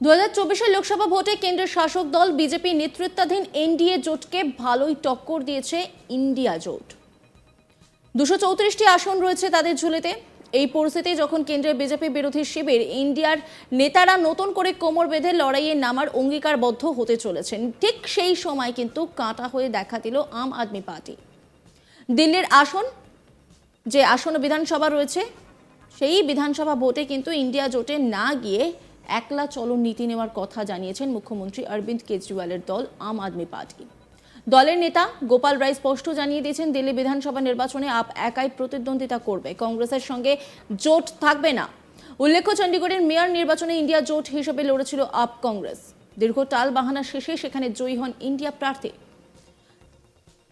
2024 লোকসভা ভোটে কেন্দ্রের শাসক দল বিজেপি নেতৃত্বাধীন এনডিএ জোটকে ভালোই টক্কর দিয়েছে ইন্ডিয়া জোট। 234টি আসন রয়েছে তাদের ঝুলিতে। এই পরিস্থিতি যখন কেন্দ্রের বিজেপি বিরোধী শিবির ইন্ডিয়ার নেতারা নতুন করে কোমর বেঁধে লড়াইয়ে নামার অঙ্গীকারবদ্ধ হতে চলেছেন, ঠিক সেই সময় কিন্তু কাঁটা হয়ে দেখা দিল আম আদমি পার্টি। দিল্লির যে আসন বিধানসভা রয়েছে সেই বিধানসভা ভোটে কিন্তু ইন্ডিয়া জোটে না গিয়ে একলা চলন নীতি নেওয়ার কথা জানিয়েছেন মুখ্যমন্ত্রী অরবিন্দ কেজরিওয়ালের দল আম আদমি পার্টি। দলের নেতা গোপাল রায় স্পষ্ট জানিয়ে দিয়েছেন, দিল্লি বিধানসভা নির্বাচনে আপ একাই প্রতিদ্বন্দ্বিতা করবে, কংগ্রেসের সঙ্গে জোট থাকবে না। উল্লেখ্য, চণ্ডীগড়ের মেয়র নির্বাচনে ইন্ডিয়া জোট হিসেবে লড়েছিল আপ কংগ্রেস। দীর্ঘ টাল বাহানা শেষে সেখানে জয়ী হন ইন্ডিয়া প্রার্থী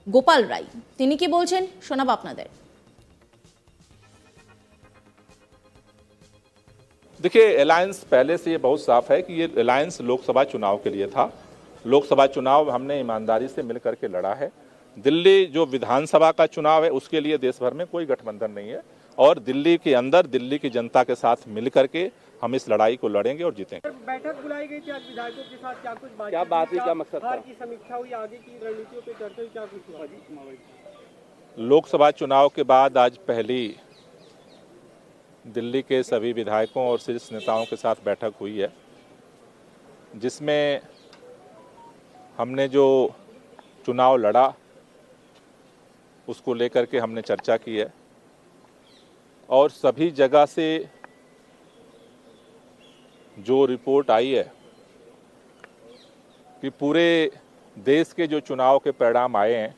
গোপাল রায়। তিনি কি বলছেন শোনাব আপনাদের। देखिए, अलायंस पहले से ये बहुत साफ है कि ये अलायंस लोकसभा चुनाव के लिए था। लोकसभा चुनाव हमने ईमानदारी से मिल करके लड़ा है। दिल्ली जो विधानसभा का चुनाव है उसके लिए देश भर में कोई गठबंधन नहीं है और दिल्ली के अंदर दिल्ली की जनता के साथ मिल करके हम इस लड़ाई को लड़ेंगे और जीतेंगे। बैठक बुलाई गई थी आज विधायकों के साथ, क्या कुछ बात हुई, क्या मकसद था? की समीक्षा हुई, आगे की रणनीतियों पे चर्चा हुई, क्या कुछ हुआ? लोकसभा चुनाव के बाद आज पहली दिल्ली के सभी विधायकों और शीर्ष नेताओं के साथ बैठक हुई है, जिसमें हमने जो चुनाव लड़ा उसको लेकर के हमने चर्चा की है और सभी जगह से जो रिपोर्ट आई है कि पूरे देश के जो चुनाव के परिणाम आए हैं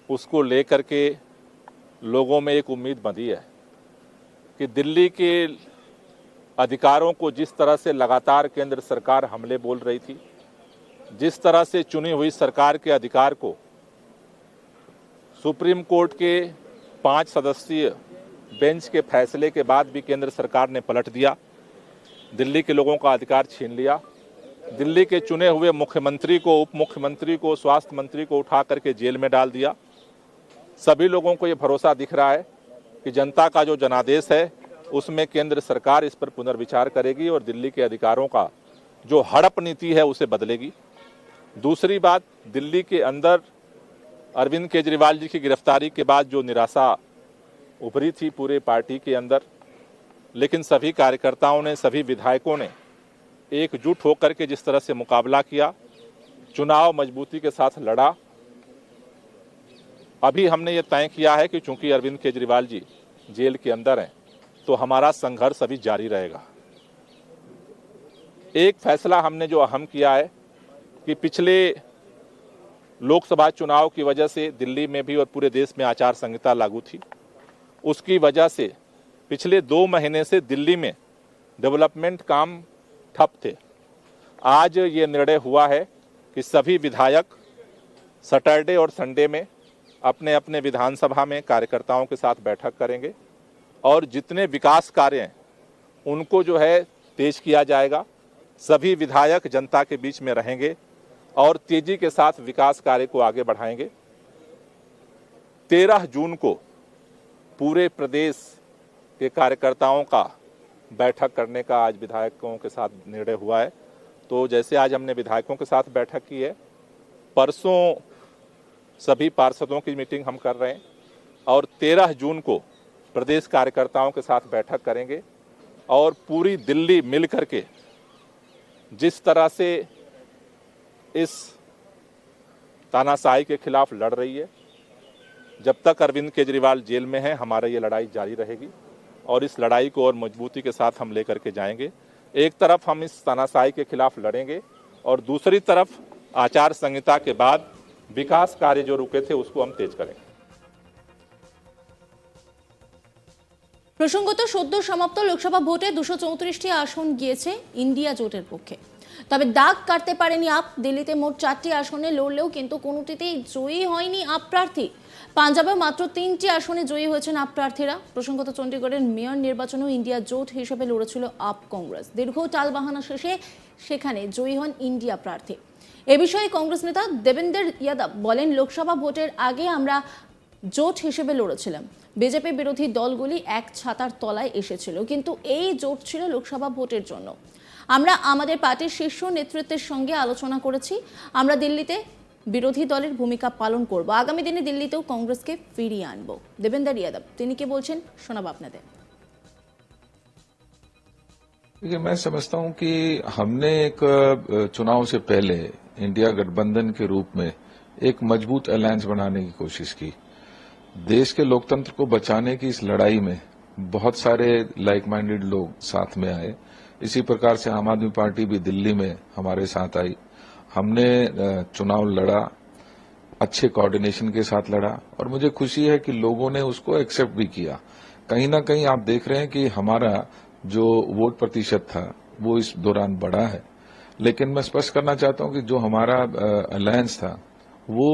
उसको लेकर के लोगों में एक उम्मीद बंधी है कि दिल्ली के अधिकारों को जिस तरह से लगातार केंद्र सरकार हमले बोल रही थी, जिस तरह से चुनी हुई सरकार के अधिकार को सुप्रीम कोर्ट के 5 सदस्यीय बेंच के फैसले के बाद भी केंद्र सरकार ने पलट दिया, दिल्ली के लोगों का अधिकार छीन लिया। दिल्ली के चुने हुए मुख्यमंत्री को, उप मुख्यमंत्री को, स्वास्थ्य मंत्री को उठा करके जेल में डाल दिया। सभी लोगों को ये भरोसा दिख रहा है कि जनता का जो जनादेश है उसमें केंद्र सरकार इस पर पुनर्विचार करेगी और दिल्ली के अधिकारों का जो हड़प नीति है उसे बदलेगी। दूसरी बात, दिल्ली के अंदर अरविंद केजरीवाल जी की गिरफ्तारी के बाद जो निराशा उभरी थी पूरे पार्टी के अंदर, लेकिन सभी कार्यकर्ताओं ने, सभी विधायकों ने एकजुट होकर के जिस तरह से मुकाबला किया, चुनाव मजबूती के साथ लड़ा। अभी हमने ये तय किया है कि चूंकि अरविंद केजरीवाल जी जेल के अंदर हैं तो हमारा संघर्ष अभी जारी रहेगा। एक फैसला हमने जो अहम किया है कि पिछले लोकसभा चुनाव की वजह से दिल्ली में भी और पूरे देश में आचार संहिता लागू थी, उसकी वजह से पिछले 2 महीने से दिल्ली में डेवलपमेंट काम ठप थे। आज ये निर्णय हुआ है कि सभी विधायक सैटरडे और संडे में अपने अपने विधानसभा में कार्यकर्ताओं के साथ बैठक करेंगे और जितने विकास कार्य हैं उनको जो है तेज किया जाएगा। सभी विधायक जनता के बीच में रहेंगे और तेजी के साथ विकास कार्य को आगे बढ़ाएंगे। 13 जून को पूरे प्रदेश के कार्यकर्ताओं का बैठक करने का आज विधायकों के साथ निर्णय हुआ है। तो जैसे आज हमने विधायकों के साथ बैठक की है, परसों सभी पार्षदों की मीटिंग हम कर रहे हैं और 13 जून को प्रदेश कार्यकर्ताओं के साथ बैठक करेंगे और पूरी दिल्ली मिल करके जिस तरह से इस तानाशाही के खिलाफ लड़ रही है, जब तक अरविंद केजरीवाल जेल में है हमारा ये लड़ाई जारी रहेगी और इस लड़ाई को और मजबूती के साथ हम लेकर के जाएंगे। एक तरफ हम इस तानाशाही के खिलाफ लड़ेंगे और दूसरी तरफ आचार संहिता के बाद विकास कार्य जो रुके थे उसको हम तेज करेंगे। প্রসঙ্গত সদ্য সমাপ্ত লোকসভা ভোটে 234টি আসন গিয়েছে ইন্ডিয়া জোটের পক্ষে। তবে দাগ কাটতে পারেনি আপ। দিল্লিতে মোট 4টি আসনে লড়লেও কিন্তু কোনোটিতেই জয়ী হয়নি আপ প্রার্থী। পাঞ্জাবে মাত্র 3টি আসনে জয়ী হয়েছেন আপ প্রার্থীরা। প্রসঙ্গত চণ্ডীগড়ের মেয়র নির্বাচনেও ইন্ডিয়া জোট হিসেবে লড়েছিল আপ কংগ্রেস। দীর্ঘ টালবাহানা শেষে সেখানে জয়ী হন ইন্ডিয়া প্রার্থী। এ বিষয়ে কংগ্রেস নেতা দেবেন্দর ইয়াদব বলেন, লোকসভা ভোটের আগে আমরা জোট হিসেবে লড়েছিলাম, বিজেপি বিরোধী দলগুলি এক ছাতার তলায় এসেছিল, কিন্তু এই জোট ছিল লোকসভা ভোটের জন্য। আমরা আমাদের পার্টির শীর্ষ নেতৃত্বের সঙ্গে আলোচনা করেছি। আমরা দিল্লিতে বিরোধী দলের ভূমিকা পালন করব। আগামী দিনে দিল্লিতেও কংগ্রেসকে ফিরিয়ে আনব। দেবেন্দর यादव তিনি কি বলছেন শোনাব আপনাদের। देखिए, मैं समझता हूं कि हमने एक चुनाव से पहले इंडिया गठबंधन के रूप में एक मजबूत अलायंस बनाने की कोशिश की। देश के लोकतंत्र को बचाने की इस लड़ाई में बहुत सारे लाइक माइंडेड लोग साथ में आए। इसी प्रकार से आम आदमी पार्टी भी दिल्ली में हमारे साथ आई। हमने चुनाव लड़ा, अच्छे कोऑर्डिनेशन के साथ लड़ा और मुझे खुशी है कि लोगों ने उसको एक्सेप्ट भी किया। कहीं ना कहीं आप देख रहे हैं कि हमारा जो वोट प्रतिशत था वो इस दौरान बढ़ा है। लेकिन मैं स्पष्ट करना चाहता हूं कि जो हमारा अलायंस था वो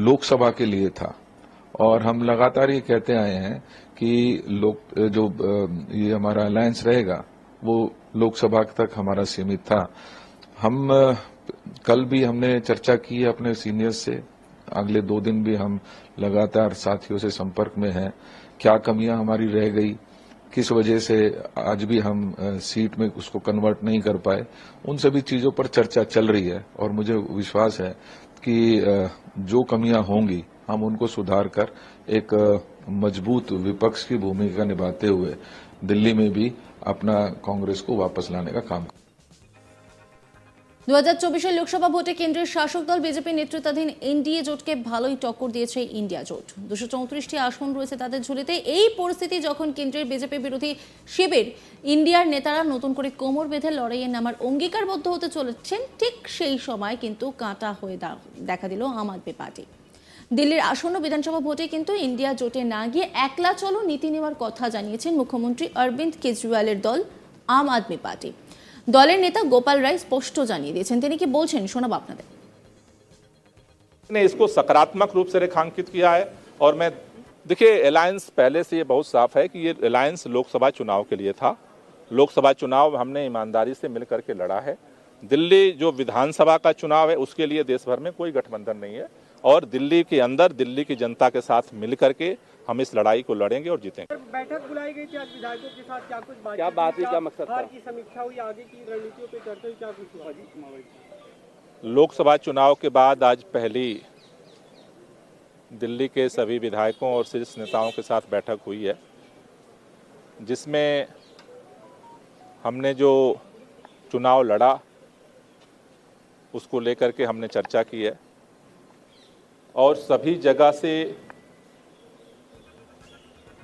लोकसभा के लिए था और हम लगातार ये कहते आए हैं कि ये हमारा अलायंस रहेगा वो लोकसभा तक हमारा सीमित था। हम कल भी हमने चर्चा की है अपने सीनियर्स से, अगले 2 दिन भी हम लगातार साथियों से संपर्क में हैं। क्या कमियां हमारी रह गई, किस वजह से आज भी हम सीट में उसको कन्वर्ट नहीं कर पाए, उन सभी चीजों पर चर्चा चल रही है और मुझे विश्वास है कि जो कमियां होंगी हम उनको सुधार कर एक मजबूत विपक्ष की भूमिका निभाते हुए दिल्ली में भी अपना कांग्रेस को वापस लाने का काम। 2024 লোকসভা ভোটে কেন্দ্রের শাসক দল বিজেপি নেতৃত্বাধীন এনডিএ জোটকে ভালোই টক্কর দিয়েছে ইন্ডিয়া জোট। 234টি আসন রয়েছে তাদের ঝুলিতে। এই পরিস্থিতি যখন কেন্দ্রের বিজেপি বিরোধী শিবির ইন্ডিয়ার নেতারা নতুন করে কোমর বেঁধে লড়াইয়ে নামার অঙ্গীকারবদ্ধ হতে চলেছেন, ঠিক সেই সময় কিন্তু কাঁটা হয়ে দেখা দিল আম আদমি পার্টি। দিল্লির আসন্ন বিধানসভা ভোটে কিন্তু ইন্ডিয়া জোটে না গিয়ে একলা চলো নীতি নেওয়ার কথা জানিয়েছেন মুখ্যমন্ত্রী অরবিন্দ কেজরিওয়ালের দল আম আদমি পার্টি। দলের নেতা গোপাল রায় স্পষ্ট জানিয়ে দিয়েছেন, তিনি কি বলছেন শোনাব আপনাদের। ने इसको सकारात्मक रूप से रेखांकित किया है और मैं देखिए अलायंस पहले से ये बहुत साफ है कि ये अलायंस लोकसभा चुनाव के लिए था। लोकसभा चुनाव हमने ईमानदारी से मिलकर के लड़ा है। दिल्ली जो विधानसभा का चुनाव है उसके लिए देश भर में कोई गठबंधन नहीं है और दिल्ली के अंदर दिल्ली की जनता के साथ मिलकर के हम इस लड़ाई को लड़ेंगे और जीतेंगे। बैठक बुलाई गई थी आज विधायकों के साथ, क्या कुछ क्या बात हुई, क्या मकसद था? की समीक्षा हुई, आगे की रणनीतियों पे चर्चा हुई, क्या कुछ हुआ? लोकसभा चुनाव के बाद आज पहली दिल्ली के सभी विधायकों और शीर्ष नेताओं के साथ बैठक हुई है, जिसमें हमने जो चुनाव लड़ा उसको लेकर के हमने चर्चा की है और सभी जगह से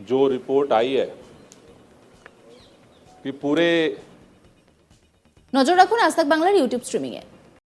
जो रिपोर्ट आई है कि पूरे নজর রাখুন আজ তাক বাংলার ইউটিউব স্ট্রিমিংয়ে।